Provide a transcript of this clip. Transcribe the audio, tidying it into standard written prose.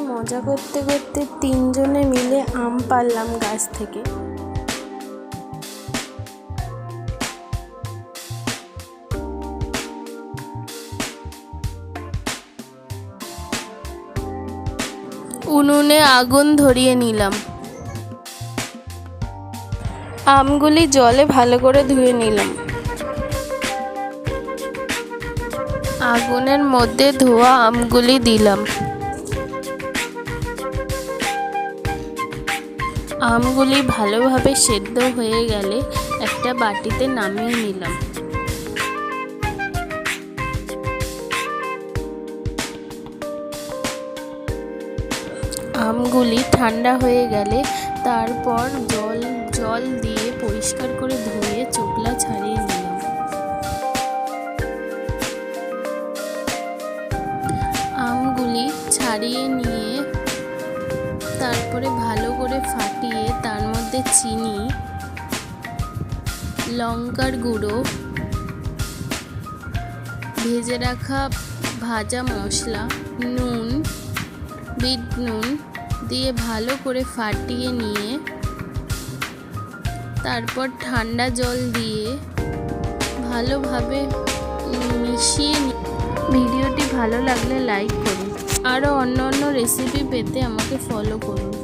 মজা করতে করতে তিনজনে মিলে আম পাড়লাম গাছ থেকে। উনুনে আগুন ধরিয়ে নিলাম। আমগুলি জলে ভালো করে ধুয়ে নিলাম। আগুনের মধ্যে ধোয়া আমগুলি দিলাম। আমগুলি ভালোভাবে সেদ্ধ হয়ে গেলে একটা বাটিতে নামিয়ে নিলাম। আমগুলি ঠান্ডা হয়ে গেলে তারপর জল দিয়ে পরিষ্কার করে ধুয়ে চোকলা ছাড়িয়ে নিলাম। আমগুলি ছাড়িয়ে নিয়ে তারপরে ভালো করে ফাটিয়ে তার মধ্যে চিনি, লঙ্কার গুঁড়ো, ভেজে রাখা ভাজা মশলা, নুন, বিট নুন দিয়ে ভালো করে ফাটিয়ে নিয়ে তারপর ঠান্ডা জল দিয়ে ভালোভাবে মিশিয়ে। ভিডিওটি ভালো লাগলে লাইক করুন। আরও অন্য রেসিপি পেতে আমাকে ফলো করুন।